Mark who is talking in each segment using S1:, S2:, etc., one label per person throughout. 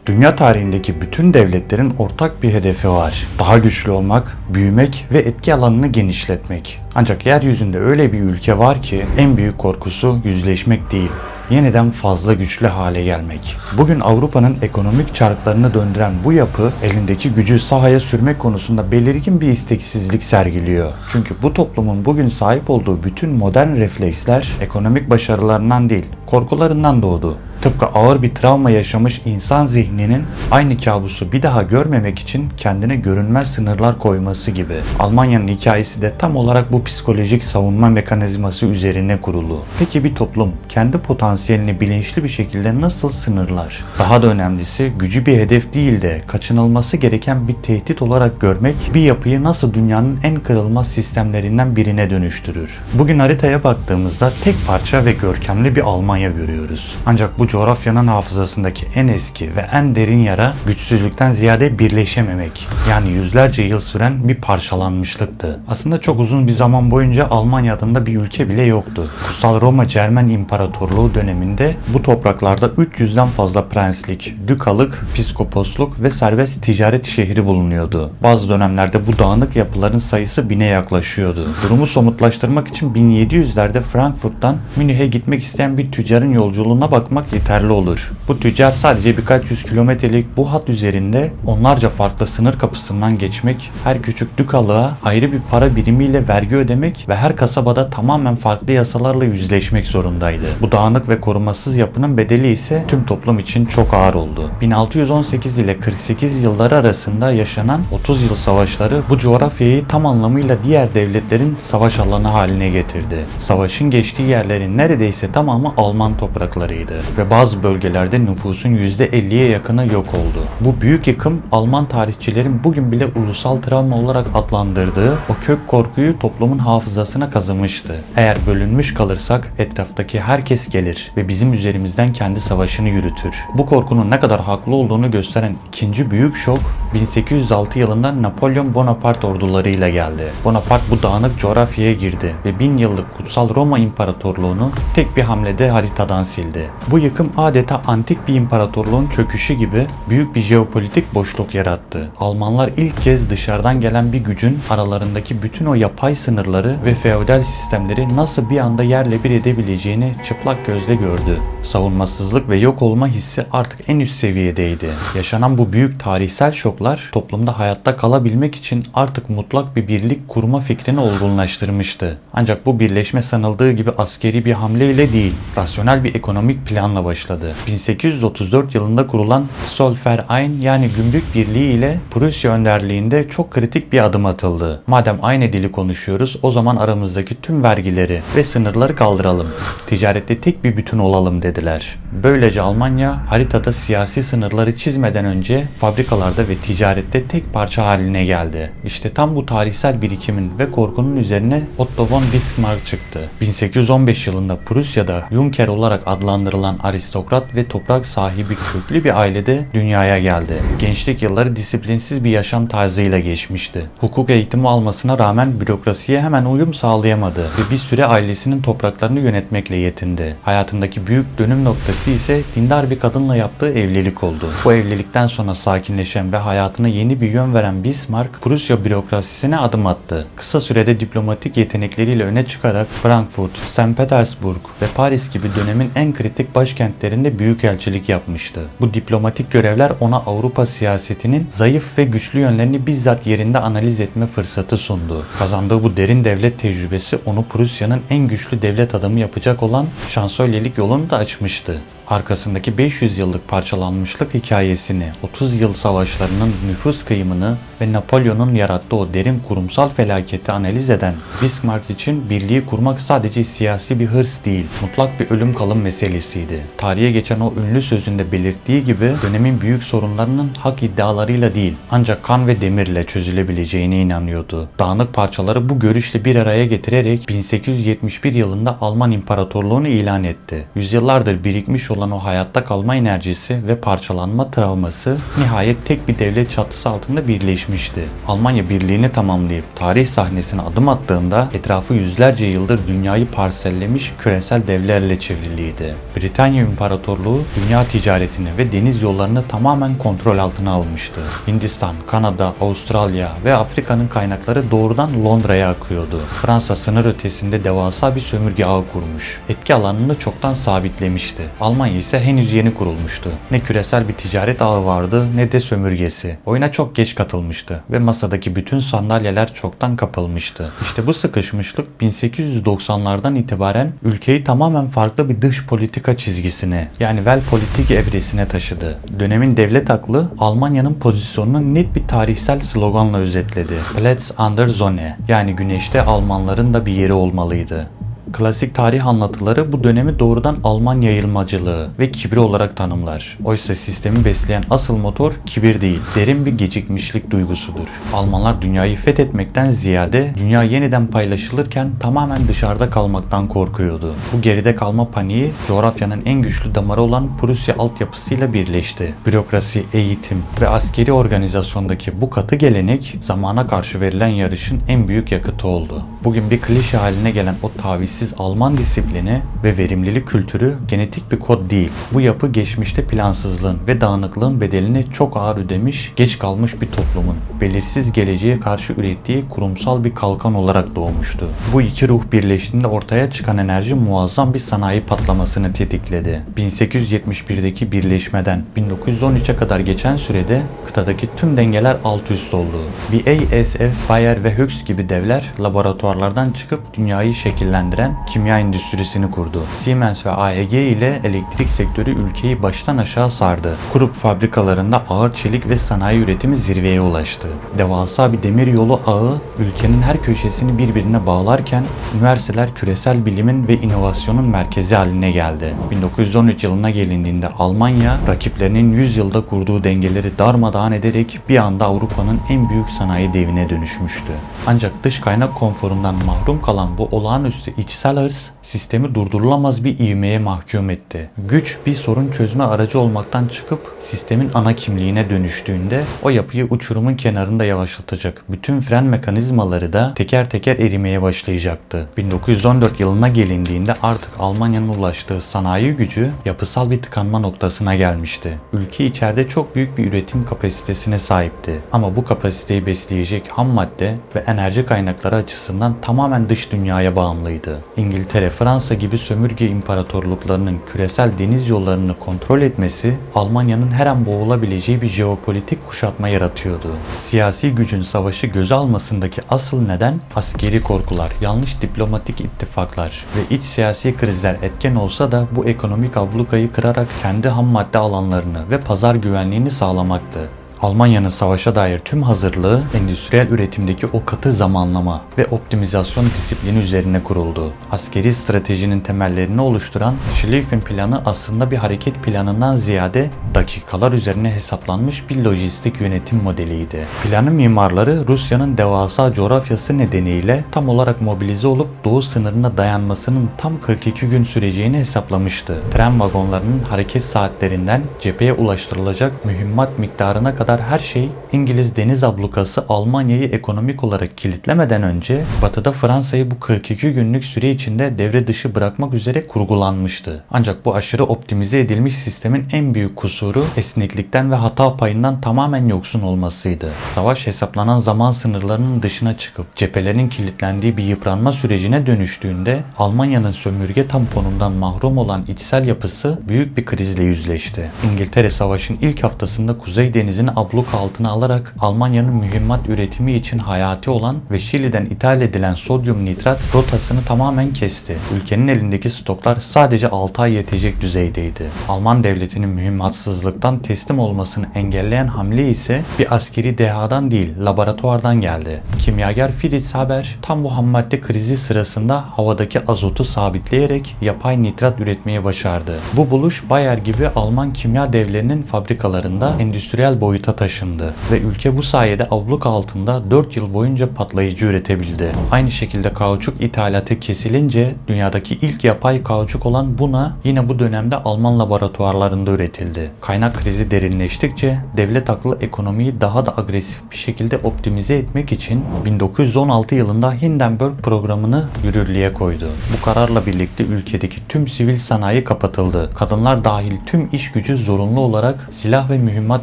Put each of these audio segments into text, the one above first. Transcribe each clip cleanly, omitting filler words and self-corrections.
S1: Dünya tarihindeki bütün devletlerin ortak bir hedefi var. Daha güçlü olmak, büyümek ve etki alanını genişletmek. Ancak yeryüzünde öyle bir ülke var ki en büyük korkusu yüzleşmek değil, yeniden fazla güçlü hale gelmek. Bugün Avrupa'nın ekonomik çarklarını döndüren bu yapı elindeki gücü sahaya sürmek konusunda belirgin bir isteksizlik sergiliyor. Çünkü bu toplumun bugün sahip olduğu bütün modern refleksler ekonomik başarılarından değil, korkularından doğdu. Tıpkı ağır bir travma yaşamış insan zihninin aynı kabusu bir daha görmemek için kendine görünmez sınırlar koyması gibi. Almanya'nın hikayesi de tam olarak bu psikolojik savunma mekanizması üzerine kurulu. Peki bir toplum kendi potansiyelini bilinçli bir şekilde nasıl sınırlar? Daha da önemlisi gücü bir hedef değil de kaçınılması gereken bir tehdit olarak görmek bir yapıyı nasıl dünyanın en kırılmaz sistemlerinden birine dönüştürür? Bugün haritaya baktığımızda tek parça ve görkemli bir Almanya görüyoruz. Ancak bu coğrafyanın hafızasındaki en eski ve en derin yara güçsüzlükten ziyade birleşememek. Yani yüzlerce yıl süren bir parçalanmışlıktı. Aslında çok uzun bir zaman boyunca Almanya adında bir ülke bile yoktu. Kutsal Roma Cermen İmparatorluğu döneminde bu topraklarda 300'den fazla prenslik, dükalık, piskoposluk ve serbest ticaret şehri bulunuyordu. Bazı dönemlerde bu dağınık yapıların sayısı 1000'e yaklaşıyordu. Durumu somutlaştırmak için 1700'lerde Frankfurt'tan Münih'e gitmek isteyen bir tüccarın yolculuğuna bakmak yeterli olur. Bu tüccar sadece birkaç yüz kilometrelik bu hat üzerinde onlarca farklı sınır kapısından geçmek, her küçük dükalığa ayrı bir para birimiyle vergi ödemek ve her kasabada tamamen farklı yasalarla yüzleşmek zorundaydı. Bu dağınık ve korumasız yapının bedeli ise tüm toplum için çok ağır oldu. 1618 ile 48 yılları arasında yaşanan 30 yıl savaşları bu coğrafyayı tam anlamıyla diğer devletlerin savaş alanı haline getirdi. Savaşın geçtiği yerlerin neredeyse tamamı Alman topraklarıydı ve bazı bölgelerde nüfusun %50'ye yakını yok oldu. Bu büyük yıkım Alman tarihçilerin bugün bile ulusal travma olarak adlandırdığı o kök korkuyu toplumun hafızasına kazımıştı. Eğer bölünmüş kalırsak etraftaki herkes gelir ve bizim üzerimizden kendi savaşını yürütür. Bu korkunun ne kadar haklı olduğunu gösteren ikinci büyük şok 1806 yılında Napolyon Bonaparte ordularıyla geldi. Bonaparte bu dağınık coğrafyaya girdi ve 1000 yıllık Kutsal Roma İmparatorluğunu tek bir hamlede haritadan sildi. Bu yıkım adeta antik bir imparatorluğun çöküşü gibi büyük bir jeopolitik boşluk yarattı. Almanlar ilk kez dışarıdan gelen bir gücün aralarındaki bütün o yapay sınırları ve feodal sistemleri nasıl bir anda yerle bir edebileceğini çıplak gözle gördü. Savunmasızlık ve yok olma hissi artık en üst seviyedeydi. Yaşanan bu büyük tarihsel şoklar toplumda hayatta kalabilmek için artık mutlak bir birlik kurma fikrini olgunlaştırmıştı. Ancak bu birleşme sanıldığı gibi askeri bir hamleyle değil, rasyonel bir ekonomik planla başladı. 1834 yılında kurulan Zollverein yani Gümrük Birliği ile Prusya önderliğinde çok kritik bir adım atıldı. Madem aynı dili konuşuyoruz, o zaman aramızdaki tüm vergileri ve sınırları kaldıralım. Ticarette tek bir bütün olalım dediler. Böylece Almanya haritada siyasi sınırları çizmeden önce fabrikalarda ve ticarette tek parça haline geldi. İşte tam bu tarihsel birikimin ve korkunun üzerine Otto von Bismarck çıktı. 1815 yılında Prusya'da Junker olarak adlandırılan aristokrat ve toprak sahibi köklü bir ailede dünyaya geldi. Gençlik yılları disiplinsiz bir yaşam tarzıyla geçmişti. Hukuk eğitimi almasına rağmen bürokrasiye hemen uyum sağlayamadı ve bir süre ailesinin topraklarını yönetmekle yetindi. Hayatındaki büyük dönüm noktası ise dindar bir kadınla yaptığı evlilik oldu. Bu evlilikten sonra sakinleşen ve hayatına yeni bir yön veren Bismarck, Prusya bürokrasisine adım attı. Kısa sürede diplomatik yetenekleriyle öne çıkarak Frankfurt, St. Petersburg ve Paris gibi dönemin en kritik başkentlerinde büyükelçilik yapmıştı. Bu diplomatik görevler ona Avrupa siyasetinin zayıf ve güçlü yönlerini bizzat yerinde analiz etme fırsatı sundu. Kazandığı bu derin devlet tecrübesi onu Prusya'nın en güçlü devlet adamı yapacak olan şansölyelik yolunu da açmıştı. Arkasındaki 500 yıllık parçalanmışlık hikayesini, 30 yıl savaşlarının nüfus kıyımını ve Napolyon'un yarattığı o derin kurumsal felaketi analiz eden Bismarck için birliği kurmak sadece siyasi bir hırs değil, mutlak bir ölüm kalım meselesiydi. Tarihe geçen o ünlü sözünde belirttiği gibi dönemin büyük sorunlarının hak iddialarıyla değil, ancak kan ve demirle çözülebileceğine inanıyordu. Dağınık parçaları bu görüşle bir araya getirerek 1871 yılında Alman İmparatorluğunu ilan etti. Yüzyıllardır birikmiş olan olan o hayatta kalma enerjisi ve parçalanma travması nihayet tek bir devlet çatısı altında birleşmişti. Almanya birliğini tamamlayıp tarih sahnesine adım attığında etrafı yüzlerce yıldır dünyayı parsellemiş küresel devlerle çevriliydi. Britanya İmparatorluğu dünya ticaretini ve deniz yollarını tamamen kontrol altına almıştı. Hindistan, Kanada, Avustralya ve Afrika'nın kaynakları doğrudan Londra'ya akıyordu. Fransa sınır ötesinde devasa bir sömürge ağı kurmuş. Etki alanını çoktan sabitlemişti. Almanya ise henüz yeni kurulmuştu. Ne küresel bir ticaret ağı vardı ne de sömürgesi. Oyuna çok geç katılmıştı ve masadaki bütün sandalyeler çoktan kapılmıştı. İşte bu sıkışmışlık 1890'lardan itibaren ülkeyi tamamen farklı bir dış politika çizgisine, yani Weltpolitik evresine taşıdı. Dönemin devlet aklı Almanya'nın pozisyonunu net bir tarihsel sloganla özetledi. Platz an der Sonne, yani güneşte Almanların da bir yeri olmalıydı. Klasik tarih anlatıları bu dönemi doğrudan Alman yayılmacılığı ve kibri olarak tanımlar. Oysa sistemi besleyen asıl motor kibir değil, derin bir gecikmişlik duygusudur. Almanlar dünyayı fethetmekten ziyade dünya yeniden paylaşılırken tamamen dışarıda kalmaktan korkuyordu. Bu geride kalma paniği coğrafyanın en güçlü damarı olan Prusya altyapısıyla birleşti. Bürokrasi, eğitim ve askeri organizasyondaki bu katı gelenek zamana karşı verilen yarışın en büyük yakıtı oldu. Bugün bir klişe haline gelen o tavizsiz Alman disiplini ve verimlilik kültürü genetik bir kod değil. Bu yapı geçmişte plansızlığın ve dağınıklığın bedelini çok ağır ödemiş, geç kalmış bir toplumun belirsiz geleceğe karşı ürettiği kurumsal bir kalkan olarak doğmuştu. Bu iki ruh birleştiğinde ortaya çıkan enerji muazzam bir sanayi patlamasını tetikledi. 1871'deki birleşmeden 1913'e kadar geçen sürede kıtadaki tüm dengeler alt üst oldu. BASF, Bayer ve Hoechst gibi devler laboratuvarlardan çıkıp dünyayı şekillendiren kimya endüstrisini kurdu. Siemens ve AEG ile elektrik sektörü ülkeyi baştan aşağı sardı. Krupp fabrikalarında ağır çelik ve sanayi üretimi zirveye ulaştı. Devasa bir demir yolu ağı ülkenin her köşesini birbirine bağlarken üniversiteler küresel bilimin ve inovasyonun merkezi haline geldi. 1913 yılına gelindiğinde Almanya rakiplerinin 100 yılda kurduğu dengeleri darmadağın ederek bir anda Avrupa'nın en büyük sanayi devine dönüşmüştü. Ancak dış kaynak konforundan mahrum kalan bu olağanüstü içsel hırs sistemi durdurulamaz bir ivmeye mahkum etti. Güç bir sorun çözme aracı olmaktan çıkıp sistemin ana kimliğine dönüştüğünde o yapıyı uçurumun kenarında yavaşlatacak bütün fren mekanizmaları da teker teker erimeye başlayacaktı. 1914 yılına gelindiğinde artık Almanya'nın ulaştığı sanayi gücü yapısal bir tıkanma noktasına gelmişti. Ülke içeride çok büyük bir üretim kapasitesine sahipti. Ama bu kapasiteyi besleyecek ham madde ve enerji kaynakları açısından tamamen dış dünyaya bağımlıydı. İngiltere, Fransa gibi sömürge imparatorluklarının küresel deniz yollarını kontrol etmesi Almanya'nın her an boğulabileceği bir jeopolitik kuşatma yaratıyordu. Siyasi gücün savaşı göze almasındaki asıl neden askeri korkular, yanlış diplomatik ittifaklar ve iç siyasi krizler etken olsa da bu ekonomik ablukayı kırarak kendi ham madde alanlarını ve pazar güvenliğini sağlamaktı. Almanya'nın savaşa dair tüm hazırlığı endüstriyel üretimdeki o katı zamanlama ve optimizasyon disiplini üzerine kuruldu. Askeri stratejinin temellerini oluşturan Schlieffen planı aslında bir hareket planından ziyade dakikalar üzerine hesaplanmış bir lojistik yönetim modeliydi. Planın mimarları Rusya'nın devasa coğrafyası nedeniyle tam olarak mobilize olup doğu sınırına dayanmasının tam 42 gün süreceğini hesaplamıştı. Tren vagonlarının hareket saatlerinden cepheye ulaştırılacak mühimmat miktarına kadar her şey İngiliz deniz ablukası Almanya'yı ekonomik olarak kilitlemeden önce batıda Fransa'yı bu 42 günlük süre içinde devre dışı bırakmak üzere kurgulanmıştı. Ancak bu aşırı optimize edilmiş sistemin en büyük kusuru esneklikten ve hata payından tamamen yoksun olmasıydı. Savaş hesaplanan zaman sınırlarının dışına çıkıp cephelerin kilitlendiği bir yıpranma sürecine dönüştüğünde Almanya'nın sömürge tamponundan mahrum olan içsel yapısı büyük bir krizle yüzleşti. İngiltere savaşın ilk haftasında Kuzey Denizi'ni abluk altına alarak Almanya'nın mühimmat üretimi için hayati olan ve Şili'den ithal edilen sodyum nitrat rotasını tamamen kesti. Ülkenin elindeki stoklar sadece 6 ay yetecek düzeydeydi. Alman devletinin mühimmatsızlıktan teslim olmasını engelleyen hamle ise bir askeri dehadan değil, laboratuvardan geldi. Kimyager Fritz Haber tam bu hammadde krizi sırasında havadaki azotu sabitleyerek yapay nitrat üretmeyi başardı. Bu buluş Bayer gibi Alman kimya devlerinin fabrikalarında endüstriyel boyuta Frankfurt'a taşındı ve ülke bu sayede abluk altında 4 yıl boyunca patlayıcı üretebildi. Aynı şekilde kauçuk ithalatı kesilince dünyadaki ilk yapay kauçuk olan Buna yine bu dönemde Alman laboratuvarlarında üretildi. Kaynak krizi derinleştikçe devlet aklı ekonomiyi daha da agresif bir şekilde optimize etmek için 1916 yılında Hindenburg programını yürürlüğe koydu. Bu kararla birlikte ülkedeki tüm sivil sanayi kapatıldı. Kadınlar dahil tüm iş gücü zorunlu olarak silah ve mühimmat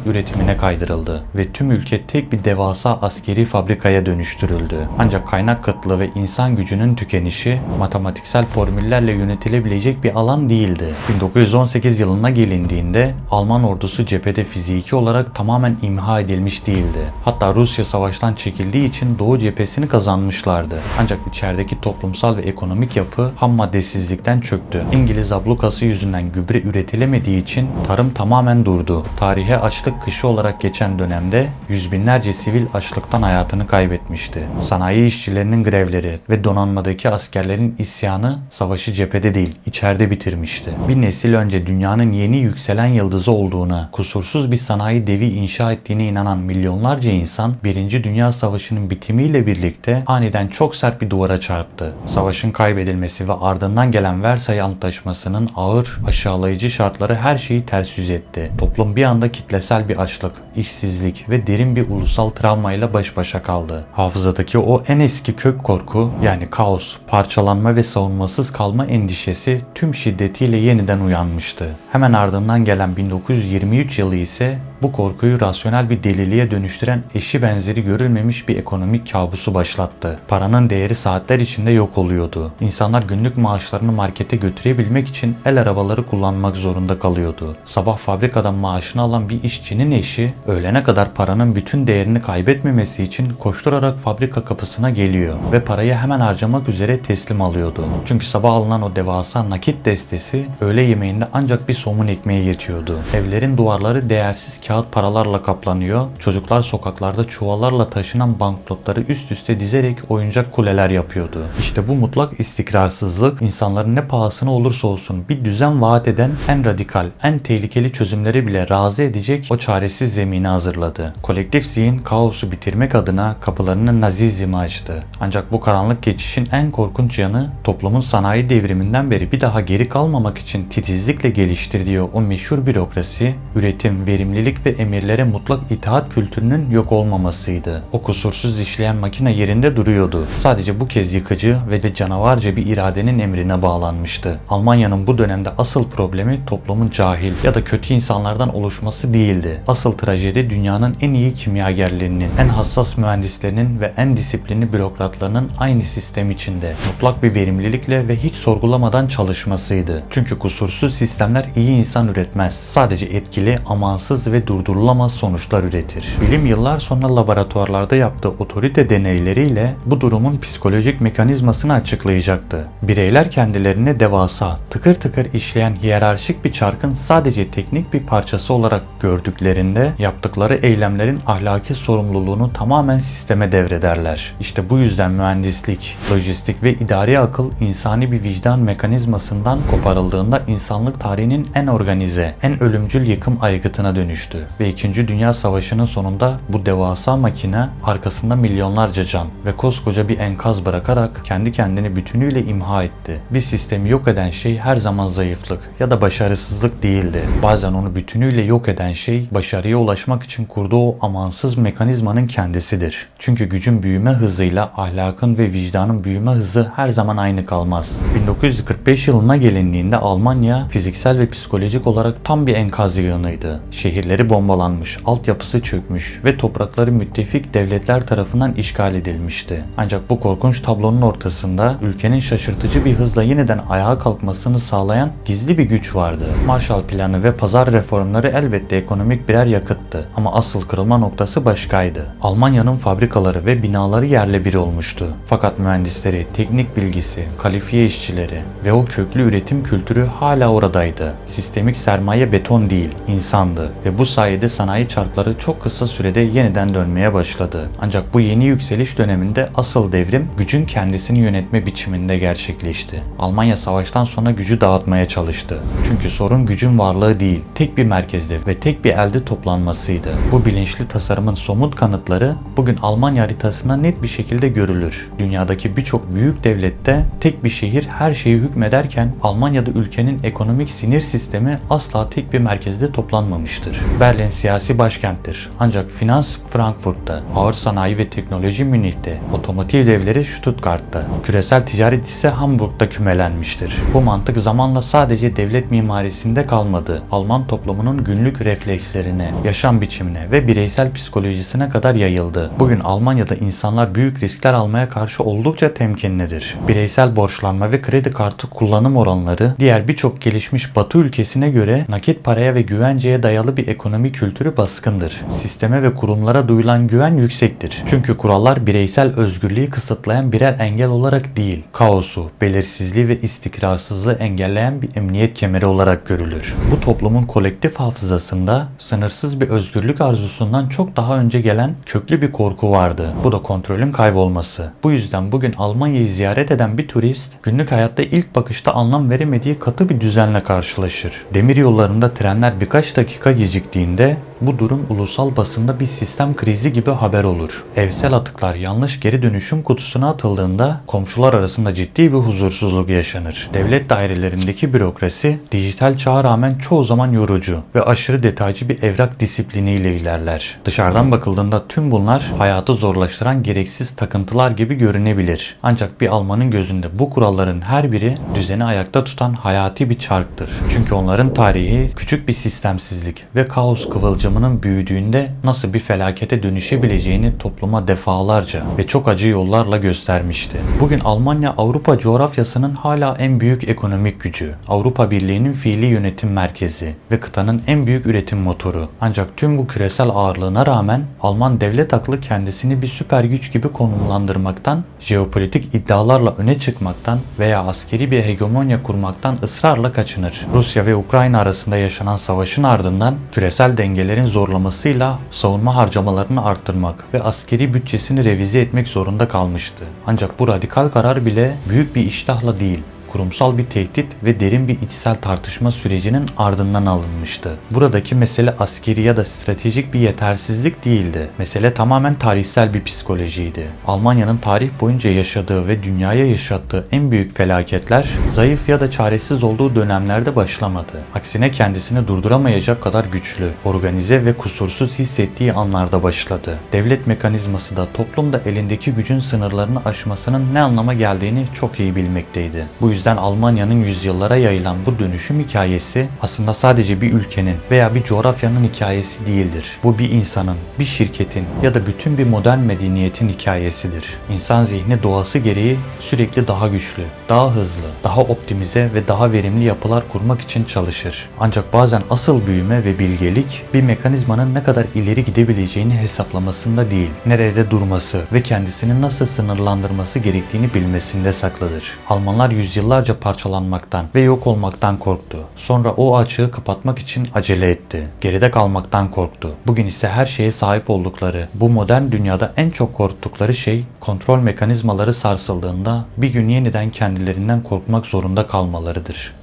S1: üretimine kaydırıldı ve tüm ülke tek bir devasa askeri fabrikaya dönüştürüldü. Ancak kaynak kıtlığı ve insan gücünün tükenişi matematiksel formüllerle yönetilebilecek bir alan değildi. 1918 yılına gelindiğinde Alman ordusu cephede fiziki olarak tamamen imha edilmiş değildi. Hatta Rusya savaştan çekildiği için Doğu cephesini kazanmışlardı. Ancak içerideki toplumsal ve ekonomik yapı ham maddesizlikten çöktü. İngiliz ablukası yüzünden gübre üretilemediği için tarım tamamen durdu. Tarihe açlık kışı olarak geçen dönemde yüz binlerce sivil açlıktan hayatını kaybetmişti. Sanayi işçilerinin grevleri ve donanmadaki askerlerin isyanı savaşı cephede değil, içeride bitirmişti. Bir nesil önce dünyanın yeni yükselen yıldızı olduğuna, kusursuz bir sanayi devi inşa ettiğine inanan milyonlarca insan 1. Dünya Savaşı'nın bitimiyle birlikte aniden çok sert bir duvara çarptı. Savaşın kaybedilmesi ve ardından gelen Versay Antlaşması'nın ağır, aşağılayıcı şartları her şeyi ters yüz etti. Toplum bir anda kitlesel bir açlık, işsizlik ve derin bir ulusal travmayla baş başa kaldı. Hafızadaki o en eski kök korku, yani kaos, parçalanma ve savunmasız kalma endişesi tüm şiddetiyle yeniden uyanmıştı. Hemen ardından gelen 1923 yılı ise bu korkuyu rasyonel bir deliliğe dönüştüren eşi benzeri görülmemiş bir ekonomik kabusu başlattı. Paranın değeri saatler içinde yok oluyordu. İnsanlar günlük maaşlarını markete götürebilmek için el arabaları kullanmak zorunda kalıyordu. Sabah fabrikadan maaşını alan bir işçinin eşi öğlene kadar paranın bütün değerini kaybetmemesi için koşturarak fabrika kapısına geliyor ve parayı hemen harcamak üzere teslim alıyordu. Çünkü sabah alınan o devasa nakit destesi öğle yemeğinde ancak bir somun ekmeği yetiyordu. Evlerin duvarları değersiz kağıt paralarla kaplanıyor. Çocuklar sokaklarda çuvallarla taşınan banknotları üst üste dizerek oyuncak kuleler yapıyordu. İşte bu mutlak istikrarsızlık insanların ne pahasına olursa olsun bir düzen vaat eden en radikal, en tehlikeli çözümleri bile razı edecek o çaresiz zemini hazırladı. Kolektif zihin kaosu bitirmek adına kapılarını Nazizm'e açtı. Ancak bu karanlık geçişin en korkunç yanı toplumun sanayi devriminden beri bir daha geri kalmamak için titizlikle geliştirdiği o meşhur bürokrasi, üretim, verimlilik ve emirlere mutlak itaat kültürünün yok olmamasıydı. O kusursuz işleyen makine yerinde duruyordu. Sadece bu kez yıkıcı ve canavarca bir iradenin emrine bağlanmıştı. Almanya'nın bu dönemde asıl problemi toplumun cahil ya da kötü insanlardan oluşması değildi. Asıl trajedi dünyanın en iyi kimyagerlerinin, en hassas mühendislerinin ve en disiplinli bürokratlarının aynı sistem içinde mutlak bir verimlilikle ve hiç sorgulamadan çalışmasıydı. Çünkü kusursuz sistemler iyi insan üretmez. Sadece etkili, amansız ve durdurulamaz sonuçlar üretir. Bilim yıllar sonra laboratuvarlarda yaptığı otorite deneyleriyle bu durumun psikolojik mekanizmasını açıklayacaktı. Bireyler kendilerine devasa, tıkır tıkır işleyen hiyerarşik bir çarkın sadece teknik bir parçası olarak gördüklerinde yaptıkları eylemlerin ahlaki sorumluluğunu tamamen sisteme devrederler. İşte bu yüzden mühendislik, lojistik ve idari akıl insani bir vicdan mekanizmasından koparıldığında insanlık tarihinin en organize, en ölümcül yıkım aygıtına dönüştü. Ve 2. Dünya Savaşı'nın sonunda bu devasa makine arkasında milyonlarca can ve koskoca bir enkaz bırakarak kendi kendini bütünüyle imha etti. Bir sistemi yok eden şey her zaman zayıflık ya da başarısızlık değildi. Bazen onu bütünüyle yok eden şey başarıya ulaşmak için kurduğu o amansız mekanizmanın kendisidir. Çünkü gücün büyüme hızıyla ahlakın ve vicdanın büyüme hızı her zaman aynı kalmaz. 1945 yılına gelindiğinde Almanya fiziksel ve psikolojik olarak tam bir enkaz yığınıydı. Şehirleri bombalanmış, altyapısı çökmüş ve toprakları müttefik devletler tarafından işgal edilmişti. Ancak bu korkunç tablonun ortasında ülkenin şaşırtıcı bir hızla yeniden ayağa kalkmasını sağlayan gizli bir güç vardı. Marshall Planı ve pazar reformları elbette ekonomik birer yakıttı ama asıl kırılma noktası başkaydı. Almanya'nın fabrikaları ve binaları yerle bir olmuştu. Fakat mühendisleri, teknik bilgisi, kalifiye işçileri ve o köklü üretim kültürü hala oradaydı. Sistemik sermaye beton değil, insandı ve bu sayede sanayi çarkları çok kısa sürede yeniden dönmeye başladı. Ancak bu yeni yükseliş döneminde asıl devrim gücün kendisini yönetme biçiminde gerçekleşti. Almanya savaştan sonra gücü dağıtmaya çalıştı. Çünkü sorun gücün varlığı değil, tek bir merkezde ve tek bir elde toplanmasıydı. Bu bilinçli tasarımın somut kanıtları bugün Almanya haritasında net bir şekilde görülür. Dünyadaki birçok büyük devlette tek bir şehir her şeyi hükmederken Almanya'da ülkenin ekonomik sinir sistemi asla tek bir merkezde toplanmamıştır. Berlin siyasi başkenttir. Ancak finans Frankfurt'ta, ağır sanayi ve teknoloji Münih'te, otomotiv devleri Stuttgart'ta, küresel ticaret ise Hamburg'da kümelenmiştir. Bu mantık zamanla sadece devlet mimarisinde kalmadı. Alman toplumunun günlük reflekslerine, yaşam biçimine ve bireysel psikolojisine kadar yayıldı. Bugün Almanya'da insanlar büyük riskler almaya karşı oldukça temkinlidir. Bireysel borçlanma ve kredi kartı kullanım oranları diğer birçok gelişmiş Batı ülkesine göre nakit paraya ve güvenceye dayalı bir ekonomi kültürü baskındır. Sisteme ve kurumlara duyulan güven yüksektir. Çünkü kurallar bireysel özgürlüğü kısıtlayan birer engel olarak değil, kaosu, belirsizliği ve istikrarsızlığı engelleyen bir emniyet kemeri olarak görülür. Bu toplumun kolektif hafızasında sınırsız bir özgürlük arzusundan çok daha önce gelen köklü bir korku vardı. Bu da kontrolün kaybolması. Bu yüzden bugün Almanya'yı ziyaret eden bir turist günlük hayatta ilk bakışta anlam veremediği katı bir düzenle karşılaşır. Demir yollarında trenler birkaç dakika geciktiğinde bu durum ulusal basında bir sistem krizi gibi haber olur. Evsel atıklar yanlış geri dönüşüm kutusuna atıldığında komşular arasında ciddi bir huzursuzluk yaşanır. Devlet dairelerindeki bürokrasi dijital çağa rağmen çoğu zaman yorucu ve aşırı detaycı bir evrak disipliniyle ilerler. Dışarıdan bakıldığında tüm bunlar hayatı zorlaştıran gereksiz takıntılar gibi görünebilir. Ancak bir Almanın gözünde bu kuralların her biri düzeni ayakta tutan hayati bir çarktır. Çünkü onların tarihi küçük bir sistemsizlik ve kaos kıvılcımının büyüdüğünde nasıl bir felakete dönüşebileceğini topluma defalarca ve çok acı yollarla göstermişti. Bugün Almanya Avrupa coğrafyasının hala en büyük ekonomik gücü, Avrupa Birliği'nin fiili yönetim merkezi ve kıtanın en büyük üretim motoru. Ancak tüm bu küresel ağırlığına rağmen Alman devlet aklı kendisini bir süper güç gibi konumlandırmaktan, jeopolitik iddialarla öne çıkmaktan veya askeri bir hegemonya kurmaktan ısrarla kaçınır. Rusya ve Ukrayna arasında yaşanan savaşın ardından küresel dengelerin zorlamasıyla savunma harcamalarını arttırmak ve askeri bütçesini revize etmek zorunda kalmıştı. Ancak bu radikal karar bile büyük bir iştahla değil, kurumsal bir tehdit ve derin bir içsel tartışma sürecinin ardından alınmıştı. Buradaki mesele askeri ya da stratejik bir yetersizlik değildi. Mesele tamamen tarihsel bir psikolojiydi. Almanya'nın tarih boyunca yaşadığı ve dünyaya yaşattığı en büyük felaketler zayıf ya da çaresiz olduğu dönemlerde başlamadı. Aksine kendisini durduramayacak kadar güçlü, organize ve kusursuz hissettiği anlarda başladı. Devlet mekanizması da toplumda elindeki gücün sınırlarını aşmasının ne anlama geldiğini çok iyi bilmekteydi. Bu yüzden Almanya'nın yüzyıllara yayılan bu dönüşüm hikayesi aslında sadece bir ülkenin veya bir coğrafyanın hikayesi değildir. Bu bir insanın, bir şirketin ya da bütün bir modern medeniyetin hikayesidir. İnsan zihni doğası gereği sürekli daha güçlü, daha hızlı, daha optimize ve daha verimli yapılar kurmak için çalışır. Ancak bazen asıl büyüme ve bilgelik bir mekanizmanın ne kadar ileri gidebileceğini hesaplamasında değil, nerede durması ve kendisini nasıl sınırlandırması gerektiğini bilmesinde saklıdır. Almanlar yüzyıllarca parçalanmaktan ve yok olmaktan korktu. Sonra o açığı kapatmak için acele etti. Geride kalmaktan korktu. Bugün ise her şeye sahip oldukları, bu modern dünyada en çok korktukları şey kontrol mekanizmaları sarsıldığında bir gün yeniden kendilerinden korkmak zorunda kalmalarıdır.